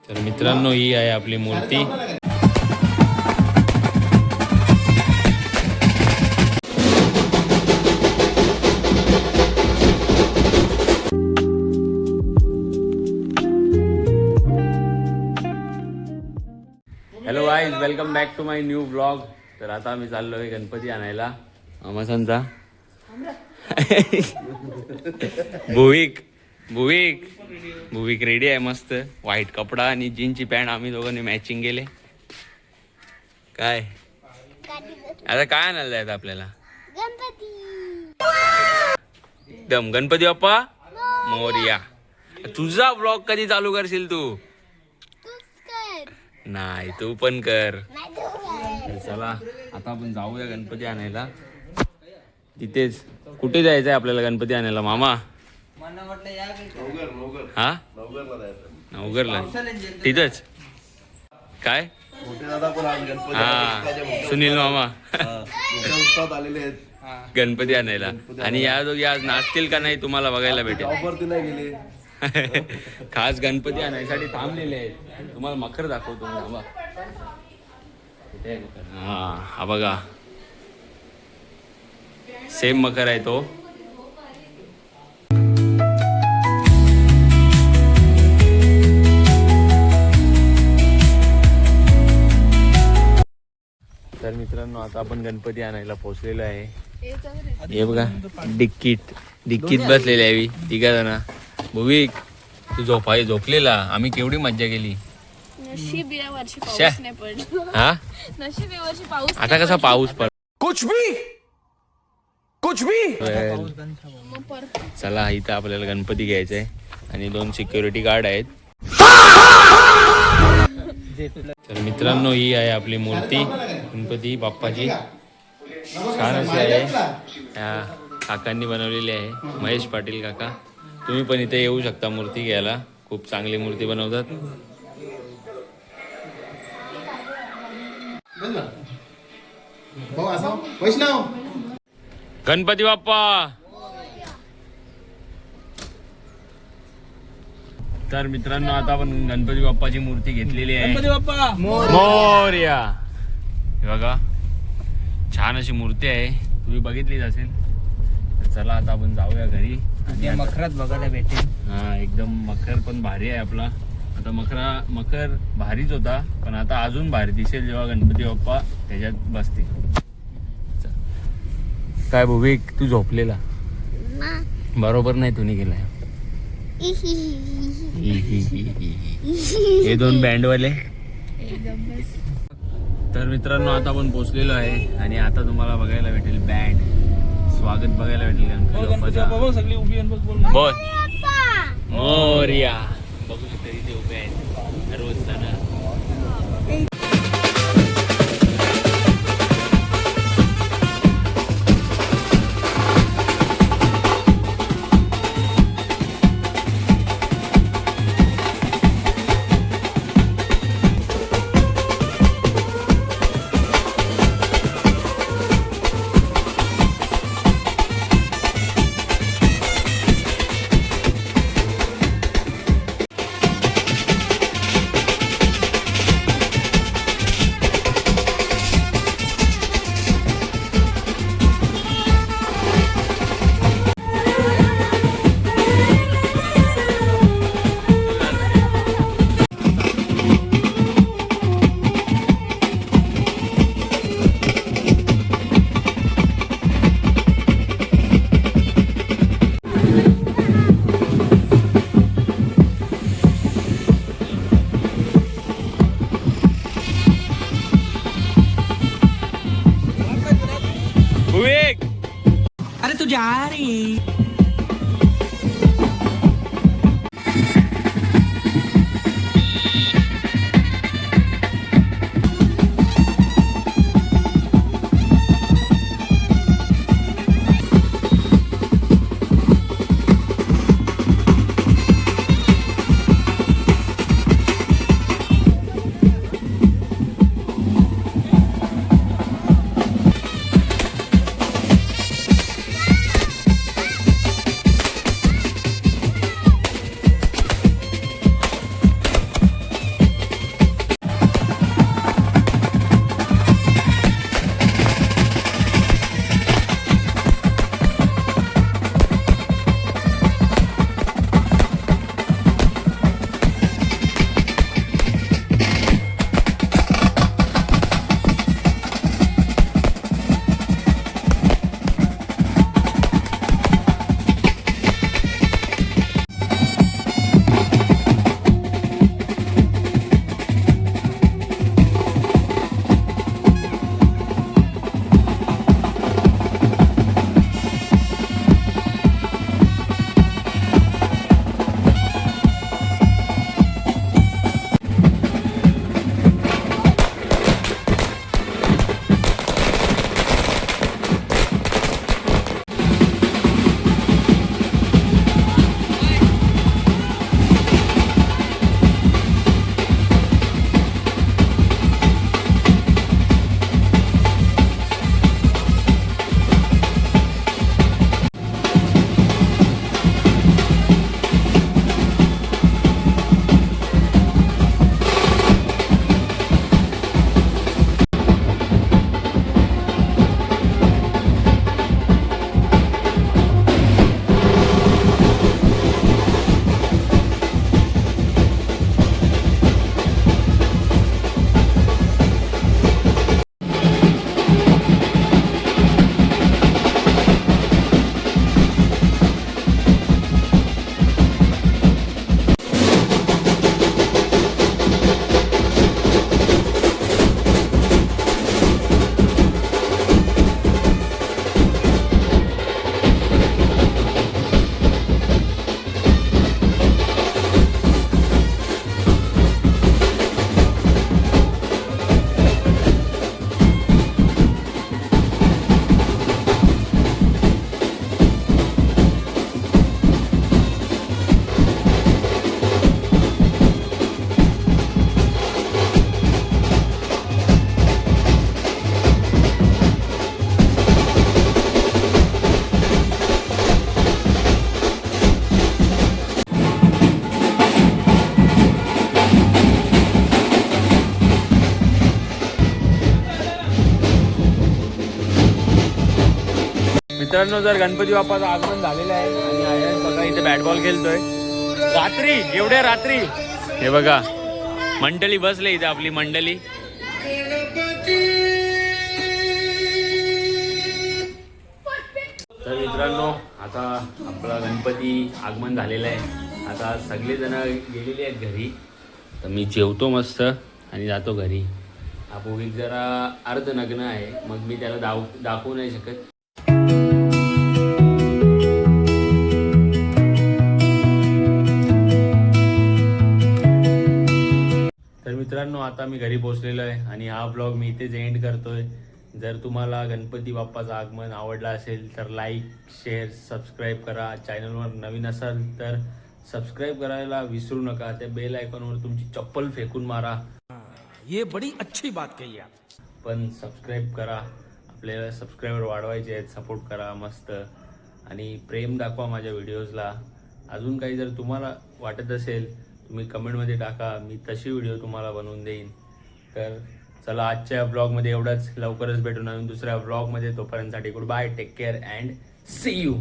तर मित्रांनो, ही आहे आपली मूर्ती. Hello guys, welcome back to my new blog. तर आता आम्ही चाललो आहे गणपती आणायला अमासांचा. भुविक भुविक भुविक रेडी आहे मस्त. व्हाईट कपडा आणि जीनची पॅन्ट आम्ही दोघांनी मॅचिंग केले. काय आता काय आणायला जायचं आपल्याला? एकदम गणपती बाप्पा मोरया. तुझा ब्लॉग कधी चालू करशील तू? नाही, तू पण कर. चला आता आपण जाऊया गणपती आणायला. तिथेच कुठे जायचंय आपल्याला गणपती आणायला मामा? हा, नवगरला. तिथंच काय? हा, सुनील मामा गणपती आणायला. आणि या दोघी आज नाचतील का नाही तुम्हाला बघायला भेटेल. खास गणपती आणायसाठी थांबलेले आहेत. तुम्हाला मखर दाखवतो मी. हा बघा, सेम मखर आहे तो. तर मित्रांनो, आता आपण गणपती आणायला पोहोचलेलो आहे. हे बघा, डिक्कीत बसलेली आहे तिघा जण. भुविक तू झोपलेला. आम्ही केवढी मज्जा केली. नशीब या वर्षी पाऊस नाही पडला. हा, नशीब या वर्षी पाऊस. आता कसा पाऊस पड. कुछ भी चला, इथं आपल्याला गणपती घ्यायचा आहे आणि 2 सिक्युरिटी गार्ड आहेत. तर मित्रांनो, ही आहे आपली मूर्ती गणपती बाप्पाची. छान अशी आहे. या काकांनी बनवलेली आहे, महेश पाटील काका. तुम्ही पण इथे येऊ शकता मूर्ती घ्यायला. खूप चांगली मूर्ती बनवतात. गणपती बाप्पा. तर मित्रांनो, आता आपण गणपती बाप्पाची मूर्ती घेतलेली आहे. गणपती बाप्पा मोरया. हे बघा, छान अशी मूर्ती आहे. तुम्ही बघितलीच असेल. तर चला आता आपण जाऊया घरी. आणि मखरात बघायला भेटेल. हा, एकदम मखर पण भारी आहे आपला. आता मखर भारीच होता, पण आता अजून भारी दिसेल जेव्हा गणपती बाप्पा त्याच्यात बसतील. काय भुविक, तू झोपलेला बरोबर नाही. तुम्ही गेलाय. हे 2 बँडवाले. तर मित्रांनो, आता आपण पोहोचलेलो आहे आणि आता तुम्हाला बघायला भेटेल बँड. स्वागत बघायला भेटेल गणपती बाप्पाचं. सगळी उभी बोल मोरया. बघू शकता इथे उभे आहेत रोज जण. अरे तू जा रही. मित्रांनो जर गणपती बाप्पाचं आगमन झालेलं आहे आणि आयस बघा इथे बॅट बॉल खेळतोय रात्री एवढ्या रात्री. हे बघा मंडळी बसले इथे आपली मंडळी. तर मित्रांनो आता आपला गणपती आगमन झालेलं आहे. आता सगळेजण गेलेले आहेत घरी. तर मी जेवतो मस्त आणि जातो घरी. हा पोगिक जरा अर्धनग्न आहे मग मी त्याला दाखवू नाही शकत. तर मित्रांनो आता मी घरी पोहोचलेलो आहे आणि हा ब्लॉग मी इथेच एंड करतोय. जर तुम्हाला गणपती बाप्पाचं आगमन आवडला असेल तर लाईक शेअर सबस्क्राईब करा. चॅनलवर नवीन असाल तर सबस्क्राईब करायला विसरू नका. त्या बेल आयकॉनवर तुमची चप्पल फेकून मारा. ये बड़ी अच्छी बात कही आप. पण सबस्क्राईब करा. आपल्याला सबस्क्रायबर वाढवायचे आहेत. सपोर्ट करा मस्त आणि प्रेम दाखवा माझ्या व्हिडिओजला. अजून काही जर तुम्हाला वाटत असेल तुम्ही कमेंटमध्ये टाका. मी तशी व्हिडिओ तुम्हाला बनवून देईन. तर चला आजच्या ब्लॉगमध्ये एवढंच. लवकरच भेटू नवीन दुसऱ्या ब्लॉगमध्ये. तोपर्यंतसाठी good bye. Take care and see you.